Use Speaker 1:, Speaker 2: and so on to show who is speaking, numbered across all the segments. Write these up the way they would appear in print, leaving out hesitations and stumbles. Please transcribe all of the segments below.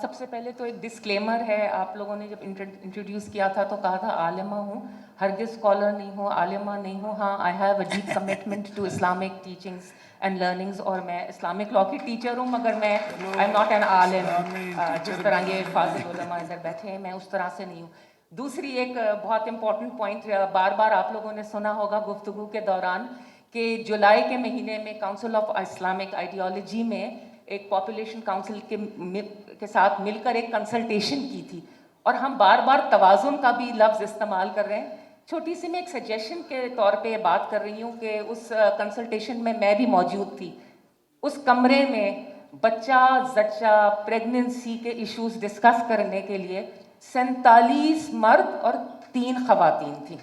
Speaker 1: سب سے پہلے تو ایک ڈسکلیمر ہے. آپ لوگوں نے جب انٹروڈیوس کیا تھا تو کہا تھا عالمہ ہوں. ہرگز اسکالر نہیں ہوں, عالمہ نہیں ہوں. ہاں, I have a deep commitment to Islamic teachings and learnings, اور میں اسلامک لاء کی ٹیچر ہوں, مگر میں آئی ایم ناٹ این عالم جس طرح یہ فاضل علماء ادھر بیٹھے ہیں. میں اس طرح سے نہیں ہوں. دوسری ایک بہت امپورٹنٹ پوائنٹ بار بار آپ لوگوں نے سنا ہوگا گفتگو کے دوران کہ جولائی کے مہینے میں کاؤنسل آف اسلامک آئیڈیالوجی میں ایک پاپولیشن کاؤنسل کے ساتھ مل کر ایک کنسلٹیشن کی تھی, اور ہم بار بار توازن کا بھی لفظ استعمال کر رہے ہیں. چھوٹی سی میں ایک سجیشن کے طور پہ بات کر رہی ہوں کہ اس کنسلٹیشن میں بھی موجود تھی. اس کمرے میں بچہ زچہ پریگننسی کے ایشوز ڈسکس کرنے کے لیے 47 مرد اور 3 خواتین تھیں.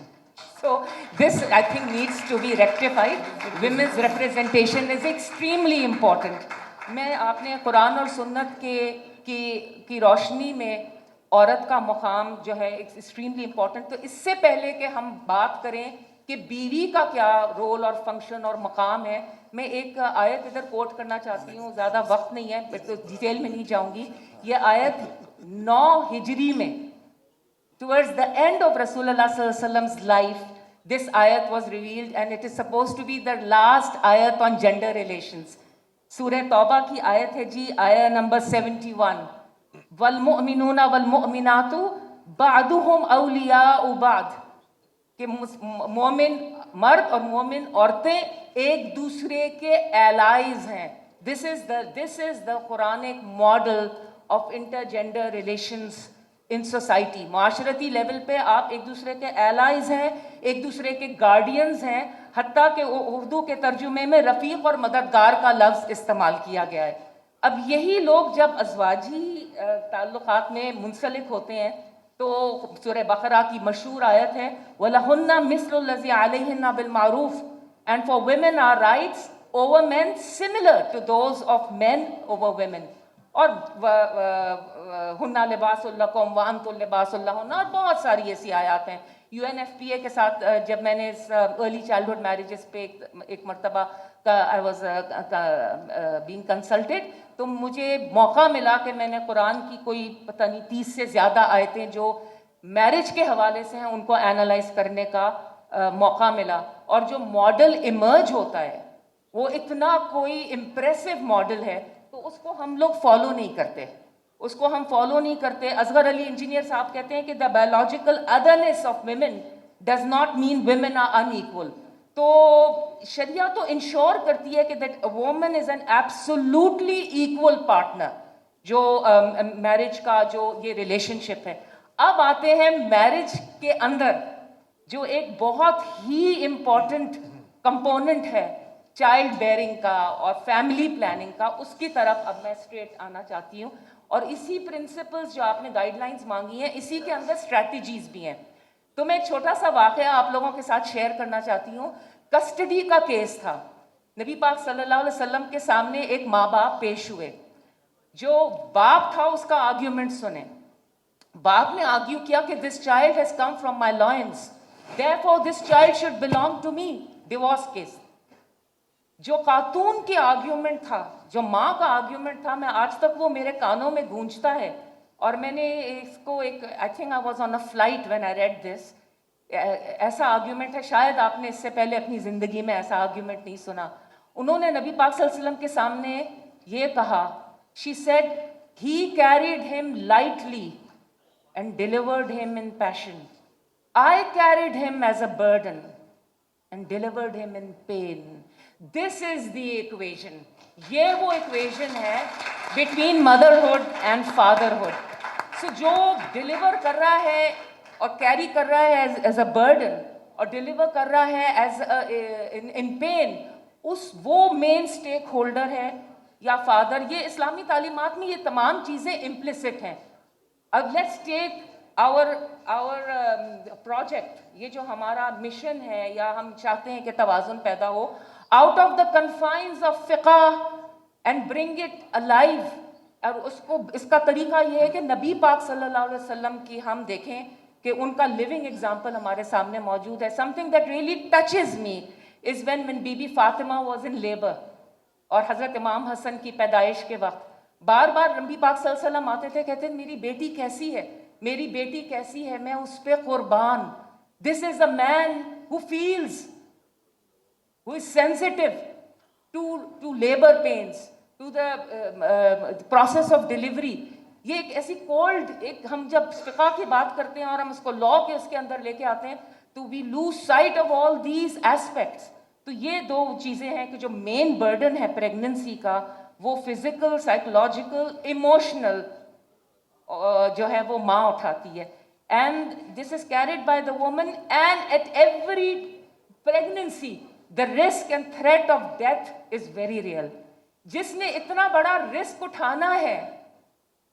Speaker 1: So this I think needs to be rectified. Women's representation is extremely important. میں آپ نے قرآن اور سنت کی روشنی میں عورت کا مقام جو ہے ایکسٹریملی امپورٹنٹ. تو اس سے پہلے کہ ہم بات کریں کہ بیوی کا کیا رول اور فنکشن اور مقام ہے, میں ایک آیت ادھر کوٹ کرنا چاہتی ہوں. زیادہ وقت نہیں ہے تو ڈیٹیل میں نہیں جاؤں گی. یہ آیت 9 ہجری میں towards the end of Rasulullah sallallahu alaihi wasallam's life, this ayat was revealed, and it is supposed to be the last ayat on gender relations. سورہ توبہ کی آیت ہے جی, آیہ نمبر 71, والمؤمنون والمؤمنات بعضهم اولیاء بعض, کہ مومن مرد اور مومن عورتیں ایک دوسرے کے allies ہیں. This is the Quranic model of intergender relations in society. معاشرتی لیول پہ آپ ایک دوسرے کے allies ہیں, ایک دوسرے کے guardians ہیں, حتیٰ کہ اردو کے ترجمے میں رفیق اور مددگار کا لفظ استعمال کیا گیا ہے. اب یہی لوگ جب ازواجی تعلقات میں منسلک ہوتے ہیں تو سورہ بقرہ کی مشہور آیت ہے وَلَهُنَّ مِثْلُ الَّذِي عَلَيْهِنَّ بِالْمَعْرُوفِ, and for women are rights over men similar to those of men over women. اور ہنّا لباس لکم وانتم لباس لہن, اور بہت ساری ایسی آیات ہیں. UNFPA کے ساتھ جب میں نے اس ارلی چائلڈہڈ میریجز پہ ایک مرتبہ آئی واز بینگ کنسلٹیڈ, تو مجھے موقع ملا کہ میں نے قرآن کی کوئی پتہ نہیں 30 سے زیادہ آیتیں جو میرج کے حوالے سے ہیں ان کو اینالائز کرنے کا موقع ملا. اور جو ماڈل ایمرج ہوتا ہے وہ اتنا کوئی امپریسو ماڈل ہے, تو اس کو ہم لوگ فالو نہیں کرتے. اصغر علی انجینئر صاحب کہتے ہیں کہ the biological otherness of women does not mean women are unequal. تو شریعہ تو انشور کرتی ہے کہ that a woman is an absolutely equal partner, جو میرج کا جو یہ ریلیشن شپ ہے. اب آتے ہیں میرج کے اندر جو ایک بہت ہی امپورٹنٹ کمپوننٹ ہے چائلڈ بیئرنگ کا اور فیملی پلاننگ کا, اس کی طرف اب میں اسٹریٹ آنا چاہتی ہوں. اور اسی پرنسپلز جو آپ نے گائیڈ لائنز مانگی ہیں, اسی کے اندر اسٹریٹجیز بھی ہیں. تو میں ایک چھوٹا سا واقعہ آپ لوگوں کے ساتھ شیئر کرنا چاہتی ہوں. کسٹڈی کا کیس تھا. نبی پاک صلی اللہ علیہ وسلم کے سامنے ایک ماں باپ پیش ہوئے. جو باپ تھا اس کا آرگیومنٹ سنیں. باپ نے آرگیو کیا کہ this child has come from my lines, therefore this child should belong to me. Divorce case. جو خاتون کی آرگیومنٹ تھا, جو ماں کا آرگیومنٹ تھا, میں آج تک وہ میرے کانوں میں گونجتا ہے. اور میں نے اس کو ایک I think I was on a flight when I read this. ایسا آرگیومنٹ ہے, شاید آپ نے اس سے پہلے اپنی زندگی میں ایسا آرگیومنٹ نہیں سنا. انہوں نے نبی پاک صلی اللہ علیہ وسلم کے سامنے یہ کہا, شی سیڈ ہی کیریڈ ہم لائٹلی اینڈ ڈیلیورڈ ہم ان پیشن. I carried him as a burden and delivered him in pain. This is the equation. یہ وہ equation ہے between motherhood and fatherhood. So جو deliver کر رہا ہے اور carry کر رہا ہے as a burden اور deliver کر رہا ہے as in pain, وہ main stakeholder ہے یا father. یہ اسلامی تعلیمات میں یہ تمام چیزیں implicit ہیں. اب let's take our project, یہ جو ہمارا مشن ہے یا ہم چاہتے ہیں کہ توازن پیدا ہو out of the confines of fiqh and bring it alive. اور اس کا طریقہ یہ ہے کہ نبی پاک صلی اللہ علیہ وسلم کی ہم دیکھیں کہ ان کا living example ہمارے سامنے موجود ہے. Something that really touches me is when Bibi Fatima was in labor, اور حضرت امام حسن کی پیدائش کے وقت بار بار نبی پاک صلی اللہ علیہ وسلم آتے تھے, کہتے ہیں میری بیٹی کیسی ہے, میری بیٹی کیسی ہے, میں اس پہ قربان. دس از اے مین ہو feels, who is sensitive to labor pains, to the process of delivery. یہ ایک ایسی کولڈ, ایک ہم جب فقہ کی بات کرتے ہیں اور ہم اس کو لا کے اس کے اندر لے کے آتے ہیں تو we lose sight of all these aspects. تو یہ دو چیزیں ہیں کہ جو مین برڈن ہے پریگننسی کا, وہ فزیکل, سائیکولوجیکل, ایموشنل جو ہے وہ ماں اٹھاتی ہے. And this is carried by the woman, and at every pregnancy the risk and threat of death is very real. جس نے اتنا بڑا رسک اٹھانا ہے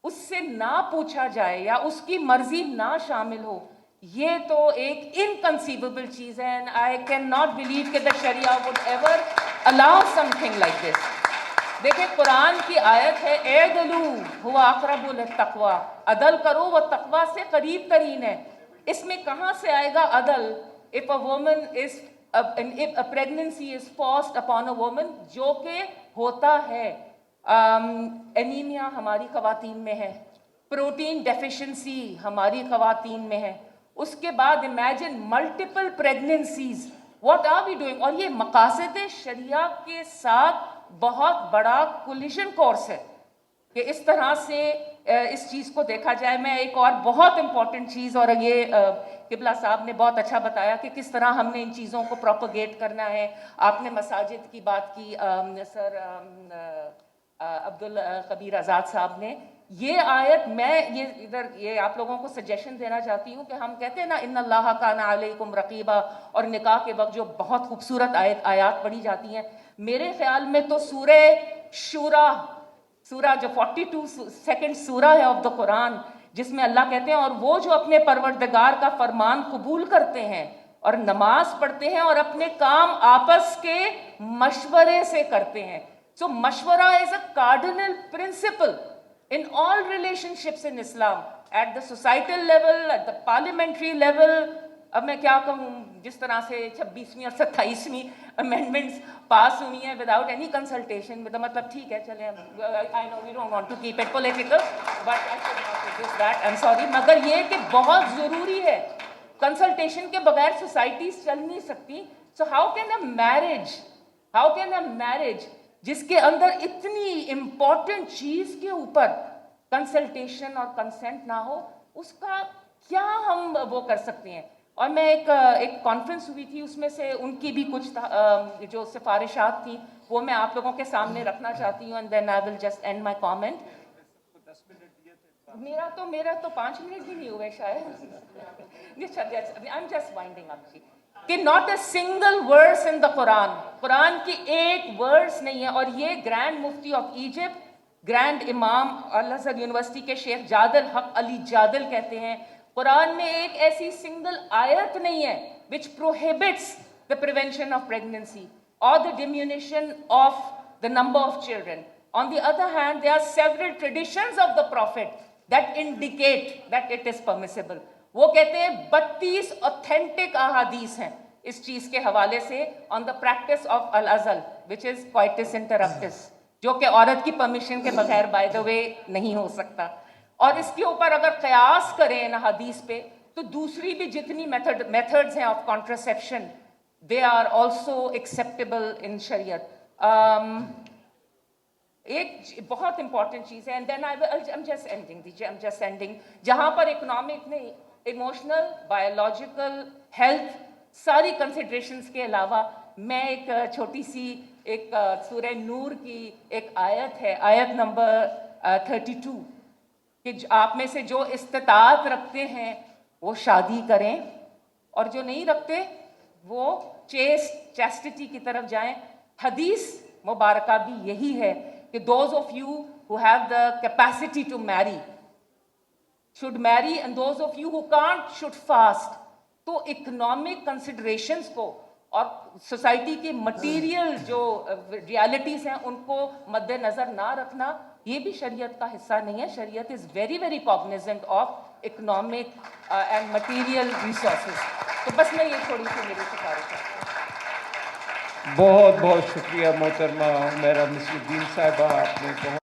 Speaker 1: اس سے نہ پوچھا جائے یا اس کی مرضی نہ شامل ہو, یہ تو ایک انکنسیویبل چیز ہے. and I cannot believe کہ the Sharia would ever allow something like this. دیکھیں قرآن کی آیت ہے اعدلوا هو اقرب للتقوی, عدل کرو وہ تقوی سے قریب ترین ہے. اس میں کہاں سے آئے گا عدل؟ if a woman is if a pregnancy is forced upon a woman, جو کہ ہوتا ہے. انیمیا ہماری خواتین میں ہے, پروٹین ڈیفیشنسی ہماری خواتین میں ہے. اس کے بعد imagine multiple pregnancies, what are we doing? اور یہ مقاصد شریعہ کے ساتھ بہت بڑا کولیشن کورس ہے کہ اس طرح سے اس چیز کو دیکھا جائے. میں ایک اور بہت امپورٹنٹ چیز, اور یہ قبلہ صاحب نے بہت اچھا بتایا کہ کس طرح ہم نے ان چیزوں کو پروپیگیٹ کرنا ہے. آپ نے مساجد کی بات کی, سر عبد الخبیر آزاد صاحب نے. یہ آیت میں یہ آپ لوگوں کو سجیشن دینا چاہتی ہوں کہ ہم کہتے ہیں نا ان اللہ کان علیکم رقیبا, اور نکاح کے وقت جو بہت خوبصورت آیات پڑھی جاتی ہیں, میرے خیال میں تو سورہ شورا, سورہ جو 42 سیکنڈ سورہ ہے آف دا قرآن, جس میں اللہ کہتے ہیں اور وہ جو اپنے پروردگار کا فرمان قبول کرتے ہیں اور نماز پڑھتے ہیں اور اپنے کام آپس کے مشورے سے کرتے ہیں. So مشورہ is a cardinal principle in all relationships in Islam, at the societal level, at the parliamentary level. اب میں کیا کہوں, جس طرح سے 26ویں اور 27ویں امینڈمنٹس پاس ہوئی ہیں وداؤٹ اینی کنسلٹیشن, مطلب ٹھیک ہے چلیں, I know we don't want to keep it political, but I should not do that, I'm sorry. مگر یہ کہ بہت ضروری ہے, کنسلٹیشن کے بغیر سوسائٹیز چل نہیں سکتی. So how can a marriage جس کے اندر اتنی امپورٹنٹ چیز کے اوپر کنسلٹیشن اور کنسنٹ نہ ہو, اس کا کیا ہم وہ کر سکتے ہیں؟ اور میں ایک کانفرنس ہوئی تھی, اس میں سے ان کی بھی کچھ جو سفارشات تھیں وہ میں آپ لوگوں کے سامنے رکھنا چاہتی ہوں, and then I will just end my comment. میرا تو 5 منٹ بھی نہیں ہوئے شاید. I am just winding up جی, کہ ناٹ اے سنگل ورس ان دا قرآن, قرآن کی ایک ورس نہیں ہے. اور یہ grand Mufti of Egypt, grand امام الازہر یونیورسٹی کے شیخ جادل حق علی جادل کہتے ہیں قرآن میں ایک ایسی سنگل آیت نہیں ہے which prohibits the prevention of pregnancy or the diminution of the number of children. On the other hand, there are several traditions of the prophet that indicate that it is permissible. وہ کہتے ہیں 32 authentic ahadith ہیں اس چیز کے حوالے سے on the practice of al-azal, which is coitus interruptus, جو کہ عورت کی پرمیشن کے بغیر by the way نہیں ہو سکتا. اور اس کے اوپر اگر قیاس کریں ان حدیث پہ تو دوسری بھی جتنی میتھڈز ہیں of contraception, they are also acceptable in شریعت. ایک بہت امپورٹنٹ چیز ہے, and then I'm just ending, جہاں پر اکنامک نہیں, ایموشنل, بایولوجیکل, ہیلتھ, ساری کنسیڈریشنز کے علاوہ میں ایک چھوٹی سی ایک سورہ نور کی ایک آیت ہے, آیت نمبر 32, کہ آپ میں سے جو استطاعت رکھتے ہیں وہ شادی کریں, اور جو نہیں رکھتے وہ چیسٹٹی کی طرف جائیں. حدیث مبارکہ بھی یہی ہے کہ those of you who have the capacity to marry should marry, and those of you who can't should fast. تو اکنامک کنسیڈریشنز کو اور سوسائٹی کی مٹیریل جو ریالٹیز ہیں ان کو مد نظر نہ رکھنا, یہ بھی شریعت کا حصہ نہیں ہے. شریعت is very very cognizant of economic and material resources. تو بس میں یہ تھوڑی سی میری سفارش ہے.
Speaker 2: بہت بہت شکریہ محترمہ حمیرہ نصیر الدین صاحبہ, آپ نے بہت